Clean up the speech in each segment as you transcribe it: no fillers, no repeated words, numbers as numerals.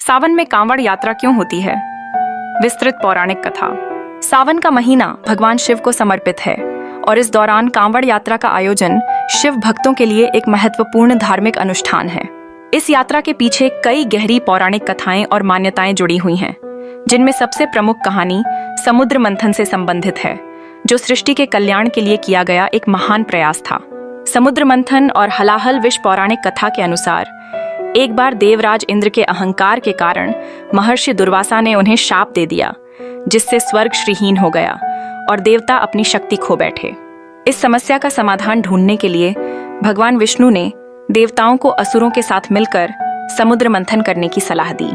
सावन में कांवड़ यात्रा क्यों होती है? विस्तृत पौराणिक कथा। सावन का महीना भगवान शिव को समर्पित है और इस दौरान कांवड़ यात्रा का आयोजन शिव भक्तों के लिए एक महत्वपूर्ण धार्मिक अनुष्ठान है। इस यात्रा के पीछे कई गहरी पौराणिक कथाएं और मान्यताएं जुड़ी हुई हैं, जिनमें सबसे प्रमुख कहानी समुद्र मंथन से संबंधित है, जो सृष्टि के कल्याण के लिए किया गया एक महान प्रयास था। समुद्र मंथन और हलाहल विष पौराणिक कथा के अनुसार एक बार देवराज इंद्र के अहंकार के कारण महर्षि दुर्वासा ने उन्हें शाप दे दिया, जिससे स्वर्ग श्रीहीन हो गया और देवता अपनी शक्ति खो बैठे। इस समस्या का समाधान ढूंढने के लिए भगवान विष्णु ने देवताओं को असुरों के साथ मिलकर समुद्र मंथन करने की सलाह दी।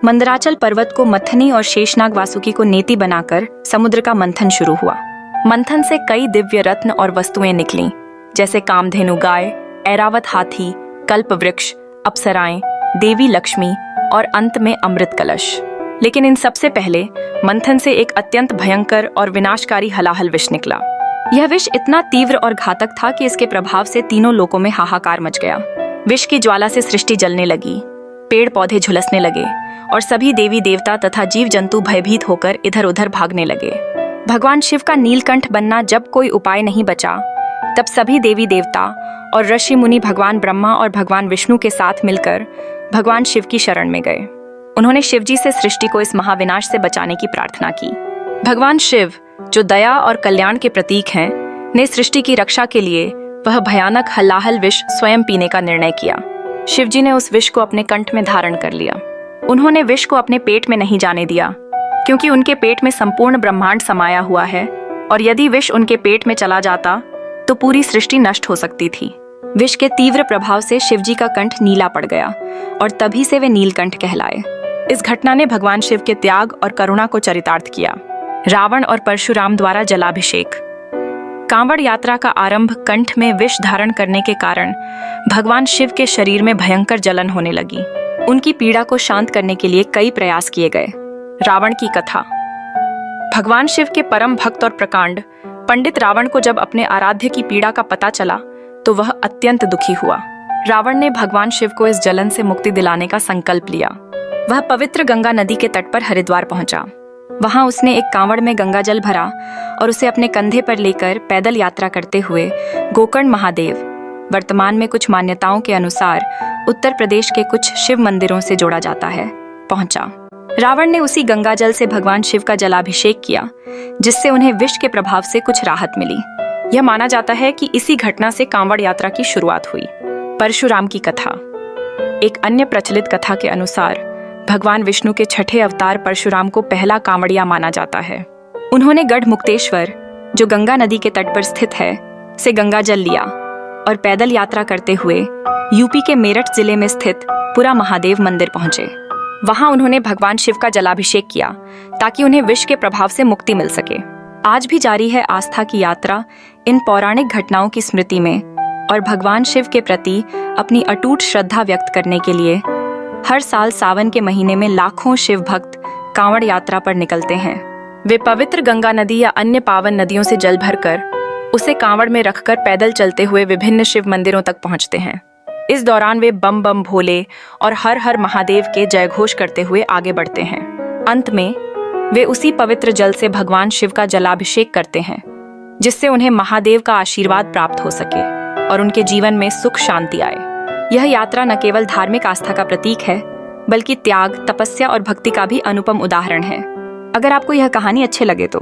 मंदराचल पर्वत को मथनी और शेषनाग वासुकी को नेति बनाकर समुद्र का मंथन शुरू हुआ। मंथन से कई दिव्य रत्न और वस्तुएं निकलीं, जैसे कामधेनु गाय, ऐरावत हाथी, कल्प वृक्ष, अप्सराएं, देवी लक्ष्मी और अंत में अमृत कलश। लेकिन इन सबसे पहले मंथन से एक अत्यंत भयंकर और विनाशकारी हलाहल विष निकला। यह विष इतना तीव्र और घातक था कि इसके प्रभाव से तीनों लोकों में हाहाकार मच गया। विष की ज्वाला से सृष्टि जलने लगी, पेड़ पौधे झुलसने लगे और सभी देवी देवता तथा जीव जंतु भयभीत होकर इधर उधर भागने लगे। भगवान शिव का नीलकंठ बनना जब कोई उपाय नहीं बचा, तब सभी देवी देवता और ऋषि मुनि भगवान ब्रह्मा और भगवान विष्णु के साथ मिलकर भगवान शिव की शरण में गए। उन्होंने शिवजी से सृष्टि को इस महाविनाश से बचाने की प्रार्थना की। भगवान शिव, जो दया और कल्याण के प्रतीक हैं, ने सृष्टि की रक्षा के लिए वह भयानक हलाहल विष स्वयं पीने का निर्णय किया। शिवजी ने उस विष को अपने कंठ में धारण कर लिया। उन्होंने विष को अपने पेट में नहीं जाने दिया, क्योंकि उनके पेट में संपूर्ण ब्रह्मांड समाया हुआ है और यदि विष उनके पेट में चला जाता तो पूरी सृष्टि नष्ट हो सकती थी। विष के तीव्र प्रभाव से शिवजी का कंठ नीला पड़ गया और तभी से वे नीलकंठ कहलाए। इस घटना ने भगवान शिव के त्याग और करुणा को चरितार्थ किया। रावण और परशुराम द्वारा जलाभिषेक। कांवड़ यात्रा का आरंभ कंठ में विष धारण करने के कारण भगवान शिव के शरीर में भयंकर जलन होने लगी। उनकी पीड़ा को शांत करने के लिए कई प्रयास किए गए। रावण की कथा। भगवान शिव के परम भक्त और प्रकांड पंडित रावण को जब अपने आराध्य की पीड़ा का पता चला तो वह अत्यंत दुखी हुआ। रावण ने भगवान शिव को इस जलन से मुक्ति दिलाने का संकल्प लिया। वह पवित्र गंगा नदी के तट पर हरिद्वार पहुंचा। वहां उसने एक कांवड़ में गंगा जल भरा और उसे अपने कंधे पर लेकर पैदल यात्रा करते हुए गोकर्ण महादेव, वर्तमान में कुछ मान्यताओं के अनुसार उत्तर प्रदेश के कुछ शिव मंदिरों से जोड़ा जाता है, पहुंचा। रावण ने उसी गंगा जल से भगवान शिव का जलाभिषेक किया, जिससे उन्हें विष के प्रभाव से कुछ राहत मिली। यह माना जाता है कि इसी घटना से कांवड़ यात्रा की शुरुआत हुई। परशुराम की कथा। एक अन्य प्रचलित कथा के अनुसार भगवान विष्णु के छठे अवतार परशुराम को पहला कांवड़िया माना जाता है। उन्होंने गढ़ मुक्तेश्वर, जो गंगा नदी के तट पर स्थित है, से गंगा जल लिया और पैदल यात्रा करते हुए यूपी के मेरठ जिले में स्थित पुरा महादेव मंदिर पहुंचे। वहां उन्होंने भगवान शिव का जलाभिषेक किया ताकि उन्हें विष के प्रभाव से मुक्ति मिल सके। आज भी जारी है आस्था की यात्रा इन पौराणिक घटनाओं की स्मृति में और भगवान शिव के प्रति अपनी अटूट श्रद्धा व्यक्त करने के लिए हर साल सावन के महीने में लाखों शिव भक्त कांवड़ यात्रा पर निकलते हैं। वे पवित्र गंगा नदी या अन्य पावन नदियों से जल भरकर उसे कांवड़ में रखकर पैदल चलते हुए विभिन्न शिव मंदिरों तक पहुंचते हैं। इस दौरान वे बम बम भोले और हर हर महादेव के जयघोष करते हुए आगे बढ़ते हैं। अंत में वे उसी पवित्र जल से भगवान शिव का जलाभिषेक करते हैं, जिससे उन्हें महादेव का आशीर्वाद प्राप्त हो सके और उनके जीवन में सुख शांति आए। यह यात्रा न केवल धार्मिक आस्था का प्रतीक है, बल्कि त्याग, तपस्या और भक्ति का भी अनुपम उदाहरण है। अगर आपको यह कहानी अच्छे लगे तो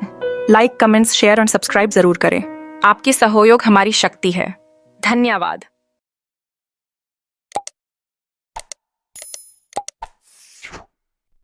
लाइक, कमेंट्स, शेयर और सब्सक्राइब जरूर करें। आपकी सहयोग हमारी शक्ति है। धन्यवाद।